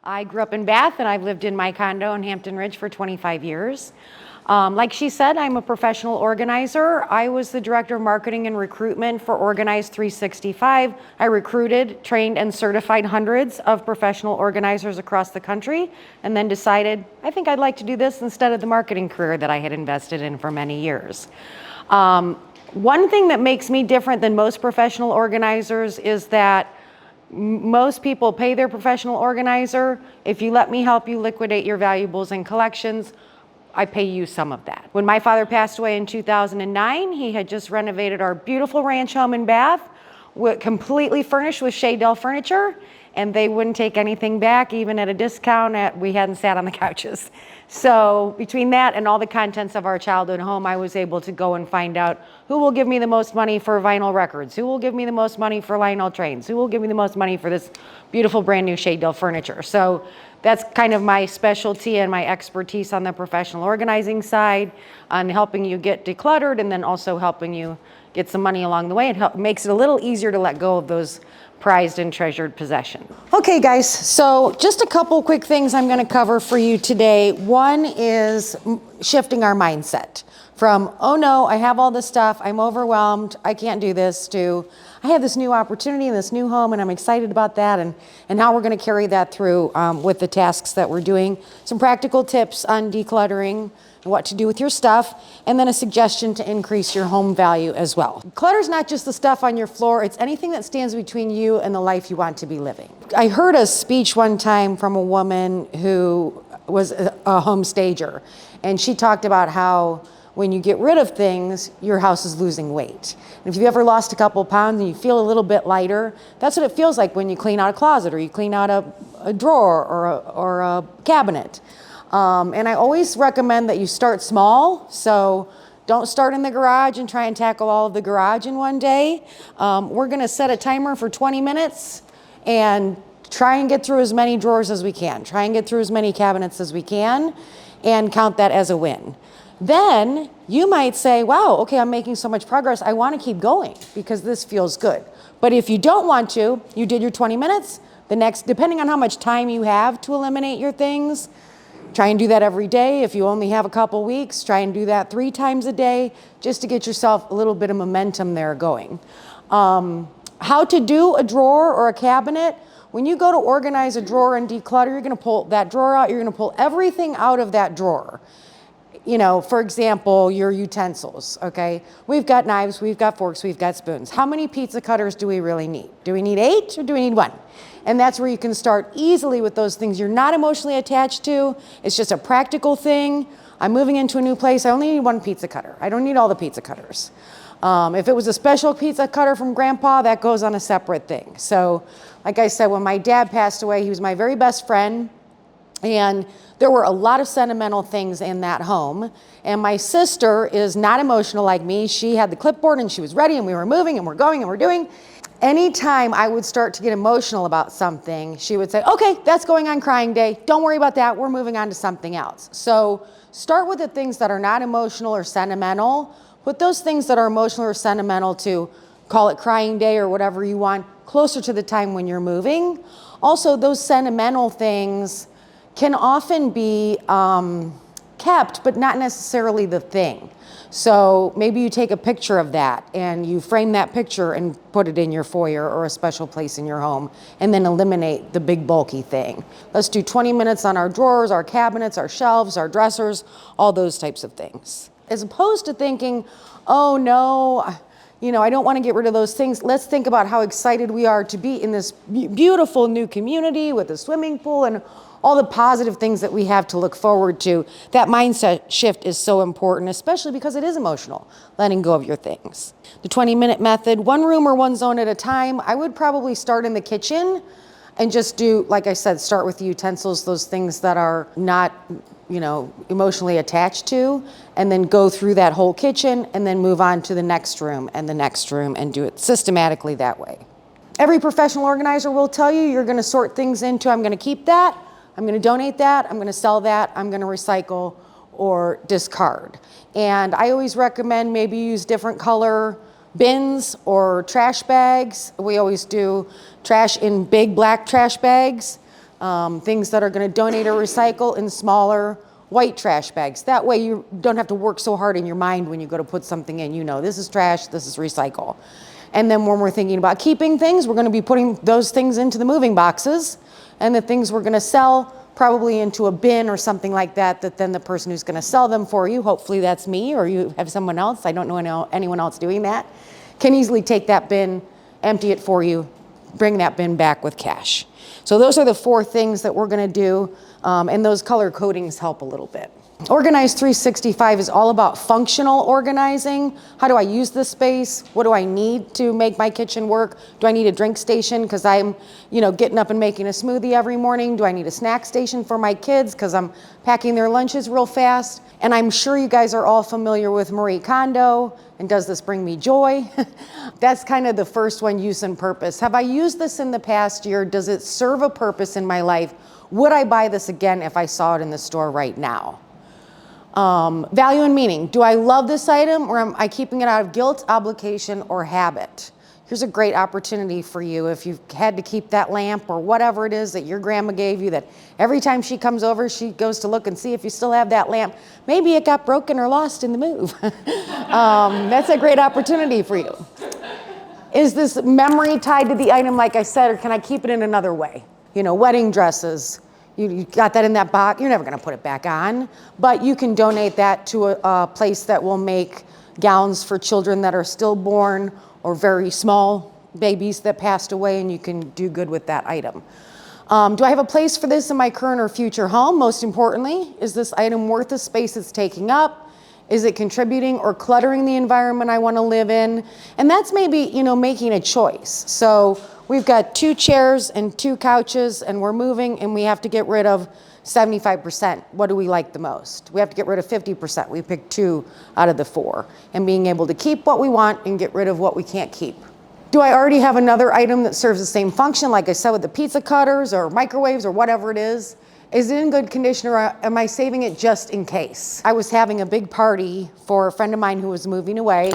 I grew up in Bath and I've lived in my condo in Hampton Ridge for 25 years. Like she said, I'm a professional organizer. I was the director of marketing and recruitment for Organize 365. I recruited, trained, and certified hundreds of professional organizers across the country, and then decided, I think I'd like to do this instead of the marketing career that I had invested in for many years. One thing that makes me different than most professional organizers is that most people pay their professional organizer. If you let me help you liquidate your valuables and collections, I pay you some of that. When my father passed away in 2009, he had just renovated our beautiful ranch home in Bath, completely furnished with Shaydell furniture, and they wouldn't take anything back, even at a discount. We hadn't sat on the couches. So between that and all the contents of our childhood home, I was able to go and find out who will give me the most money for vinyl records, who will give me the most money for Lionel trains, who will give me the most money for this beautiful brand new Shaydell furniture. So that's kind of my specialty and my expertise on the professional organizing side, on helping you get decluttered and then also helping you get some money along the way. It makes it a little easier to let go of those prized and treasured possessions. Okay guys, so just a couple quick things I'm going to cover for you today. One is shifting our mindset from, oh no, I have all this stuff, I'm overwhelmed, I can't do this, to I have this new opportunity in this new home and I'm excited about that, and how we're going to carry that through with the tasks that we're doing. Some practical tips on decluttering, what to do with your stuff, and then a suggestion to increase your home value as well. Clutter's not just the stuff on your floor, it's anything that stands between you and the life you want to be living. I heard a speech one time from a woman who was a home stager, and she talked about how when you get rid of things, your house is losing weight. And if you've ever lost a couple pounds and you feel a little bit lighter, that's what it feels like when you clean out a closet or you clean out a drawer or a cabinet. And I always recommend that you start small. So don't start in the garage and try and tackle all of the garage in one day. We're gonna set a timer for 20 minutes and try and get through as many drawers as we can. Try and get through as many cabinets as we can and count that as a win. Then you might say, wow, okay, I'm making so much progress, I wanna keep going because this feels good. But if you don't want to, you did your 20 minutes, the next, depending on how much time you have to eliminate your things, try and do that every day. If you only have a couple weeks, try and do that 3 times a day just to get yourself a little bit of momentum there going. How to do a drawer or a cabinet. When you go to organize a drawer and declutter, you're gonna pull that drawer out, you're gonna pull everything out of that drawer. You know, for example, your utensils, okay? We've got knives, we've got forks, we've got spoons. How many pizza cutters do we really need? Do we need 8 or do we need 1? And that's where you can start easily with those things you're not emotionally attached to. It's just a practical thing. I'm moving into a new place, I only need 1 pizza cutter. I don't need all the pizza cutters. If it was a special pizza cutter from Grandpa, that goes on a separate thing. So, like I said, when my dad passed away, he was my very best friend. And there were a lot of sentimental things in that home. And my sister is not emotional like me. She had the clipboard and she was ready and we were moving and we're going and we're doing. Anytime I would start to get emotional about something, she would say, okay, that's going on crying day. Don't worry about that. We're moving on to something else. So start with the things that are not emotional or sentimental. Put those things that are emotional or sentimental to, call it crying day or whatever you want, closer to the time when you're moving. Also, those sentimental things can often be kept, but not necessarily the thing. So maybe you take a picture of that and you frame that picture and put it in your foyer or a special place in your home, and then eliminate the big bulky thing. Let's do 20 minutes on our drawers, our cabinets, our shelves, our dressers, all those types of things. As opposed to thinking, oh no, you know, I don't want to get rid of those things. Let's think about how excited we are to be in this beautiful new community with a swimming pool and all the positive things that we have to look forward to. That mindset shift is so important, especially because it is emotional, letting go of your things. The 20-minute method, 1 room or 1 zone at a time. I would probably start in the kitchen and just do, like I said, start with the utensils, those things that are not, you know, emotionally attached to, and then go through that whole kitchen and then move on to the next room and the next room and do it systematically that way. Every professional organizer will tell you you're gonna sort things into, I'm gonna keep that, I'm gonna donate that, I'm gonna sell that, I'm gonna recycle or discard. And I always recommend maybe use different color bins or trash bags. We always do trash in big black trash bags. things that are going to donate or recycle in smaller white trash bags. That way you don't have to work so hard in your mind when you go to put something in. You know, this is trash, this is recycle. And then when we're thinking about keeping things, we're going to be putting those things into the moving boxes, and the things we're going to sell probably into a bin or something like that, that then the person who's going to sell them for you, hopefully that's me or you have someone else, I don't know anyone else doing that, can easily take that bin, empty it for you, bring that bin back with cash. So those are the 4 things that we're going to do, and those color codings help a little bit. Organize 365 is all about functional organizing. How do I use this space? What do I need to make my kitchen work? Do I need a drink station because I'm, getting up and making a smoothie every morning? Do I need a snack station for my kids because I'm packing their lunches real fast? And I'm sure you guys are all familiar with Marie Kondo and Does This Bring Me Joy? That's kind of the first one, use and purpose. Have I used this in the past year? Does it serve a purpose in my life? Would I buy this again if I saw it in the store right now? Value and meaning. Do I love this item, or am I keeping it out of guilt, obligation, or habit? Here's a great opportunity for you if you've had to keep that lamp or whatever it is that your grandma gave you, that every time she comes over, she goes to look and see if you still have that lamp. Maybe it got broken or lost in the move. That's a great opportunity for you. Is this memory tied to the item, like I said, or can I keep it in another way? Wedding dresses. You got that in that box, you're never going to put it back on, but you can donate that to a place that will make gowns for children that are stillborn or very small babies that passed away, and you can do good with that item. Do I have a place for this in my current or future home? Most importantly, is this item worth the space it's taking up? Is it contributing or cluttering the environment I want to live in? And that's maybe, making a choice. So we've got 2 chairs and 2 couches, and we're moving, and we have to get rid of 75%. What do we like the most? We have to get rid of 50%. We picked 2 out of the 4. And being able to keep what we want and get rid of what we can't keep. Do I already have another item that serves the same function, like I said with the pizza cutters or microwaves or whatever it is? Is it in good condition, or am I saving it just in case? I was having a big party for a friend of mine who was moving away,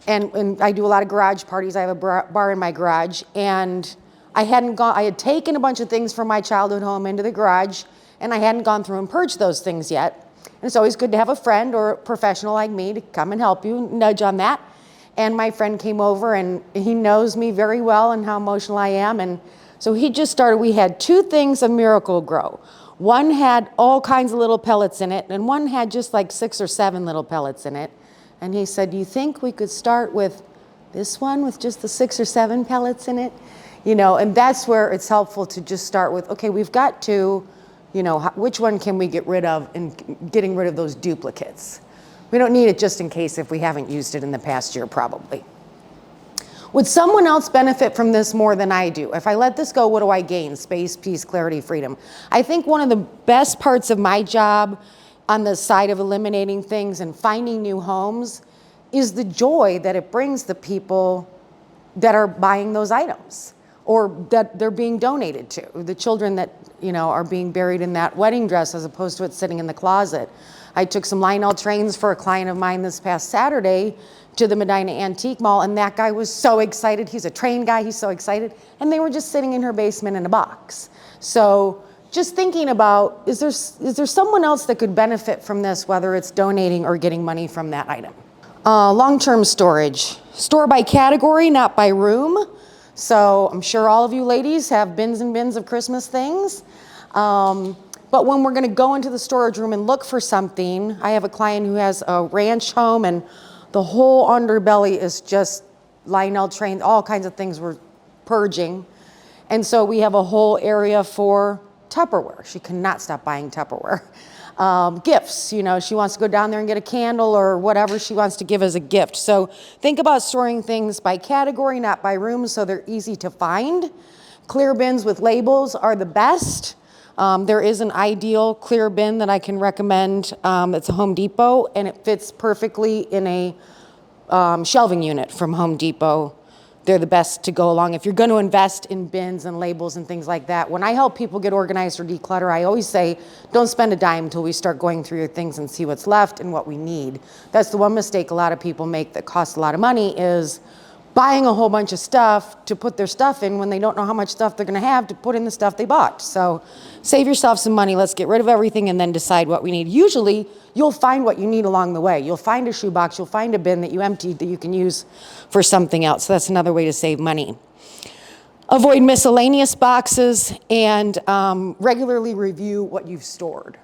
and I do a lot of garage parties. I have a bar in my garage, and I had taken a bunch of things from my childhood home into the garage, and I hadn't gone through and purged those things yet. And it's always good to have a friend or a professional like me to come and help you, nudge on that. And my friend came over, and he knows me very well and how emotional I am, and so he just started. We had 2 things of Miracle-Gro. One had all kinds of little pellets in it, and one had just like 6 or 7 little pellets in it. And he said, do you think we could start with this one with just the 6 or 7 pellets in it? And that's where it's helpful to just start with, okay, we've got 2, which one can we get rid of, and getting rid of those duplicates. We don't need it just in case if we haven't used it in the past year, probably. Would someone else benefit from this more than I do? If I let this go, what do I gain? Space, peace, clarity, freedom. I think one of the best parts of my job on the side of eliminating things and finding new homes is the joy that it brings the people that are buying those items or that they're being donated to. The children that, are being buried in that wedding dress as opposed to it sitting in the closet. I took some Lionel trains for a client of mine this past Saturday to the Medina Antique Mall, and that guy was so excited. He's a train guy, he's so excited. And they were just sitting in her basement in a box. So just thinking about, is there someone else that could benefit from this, whether it's donating or getting money from that item? Long-term storage. Store by category, not by room. So I'm sure all of you ladies have bins and bins of Christmas things. But when we're gonna go into the storage room and look for something, I have a client who has a ranch home, and the whole underbelly is just Lionel train, all kinds of things we're purging. And so we have a whole area for Tupperware. She cannot stop buying Tupperware. Gifts, she wants to go down there and get a candle or whatever she wants to give as a gift. So think about storing things by category, not by room, so they're easy to find. Clear bins with labels are the best. There is an ideal clear bin that I can recommend. It's a Home Depot, and it fits perfectly in a shelving unit from Home Depot. They're the best to go along if you're going to invest in bins and labels and things like that. When I help people get organized or declutter, I always say, don't spend a dime until we start going through your things and see what's left and what we need. That's the one mistake a lot of people make that costs a lot of money, is buying a whole bunch of stuff to put their stuff in when they don't know how much stuff they're going to have to put in the stuff they bought. So save yourself some money. Let's get rid of everything and then decide what we need. Usually you'll find what you need along the way. You'll find a shoebox, you'll find a bin that you emptied that you can use for something else. So that's another way to save money. Avoid miscellaneous boxes and regularly review what you've stored.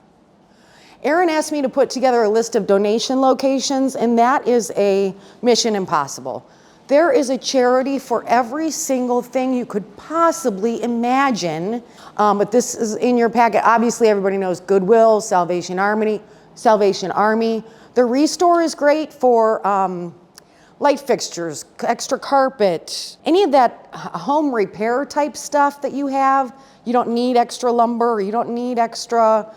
Erin asked me to put together a list of donation locations, and that is a mission impossible. There is a charity for every single thing you could possibly imagine, but this is in your packet. Obviously, everybody knows Goodwill, Salvation Army. The Restore is great for light fixtures, extra carpet, any of that home repair type stuff that you have. You don't need extra lumber, you don't need extra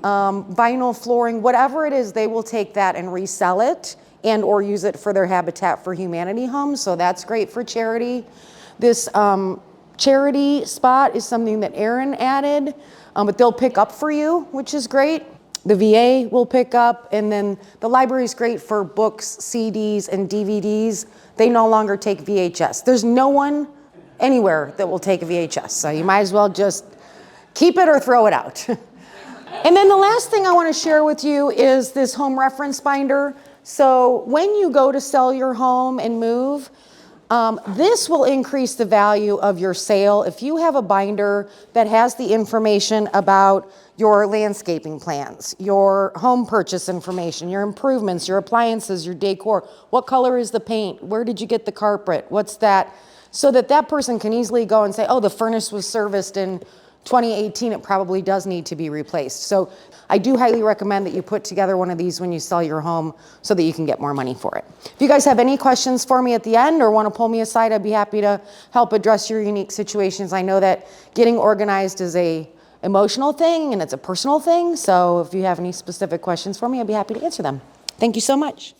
vinyl flooring, whatever it is, they will take that and resell it and or use it for their Habitat for Humanity homes. So that's great for charity. This charity spot is something that Erin added, but they'll pick up for you, which is great. The VA will pick up, and then the library is great for books, CDs, and DVDs. They no longer take VHS. There's no one anywhere that will take a VHS, so you might as well just keep it or throw it out. And then the last thing I want to share with you is this home reference binder. So when you go to sell your home and move, this will increase the value of your sale. If you have a binder that has the information about your landscaping plans, your home purchase information, your improvements, your appliances, your decor, what color is the paint, where did you get the carpet, what's that, so that that person can easily go and say, oh, the furnace was serviced in 2018, it probably does need to be replaced. So I do highly recommend that you put together one of these when you sell your home so that you can get more money for it. If you guys have any questions for me at the end or want to pull me aside, I'd be happy to help address your unique situations. I know that getting organized is a emotional thing and it's a personal thing. So if you have any specific questions for me, I'd be happy to answer them. Thank you so much.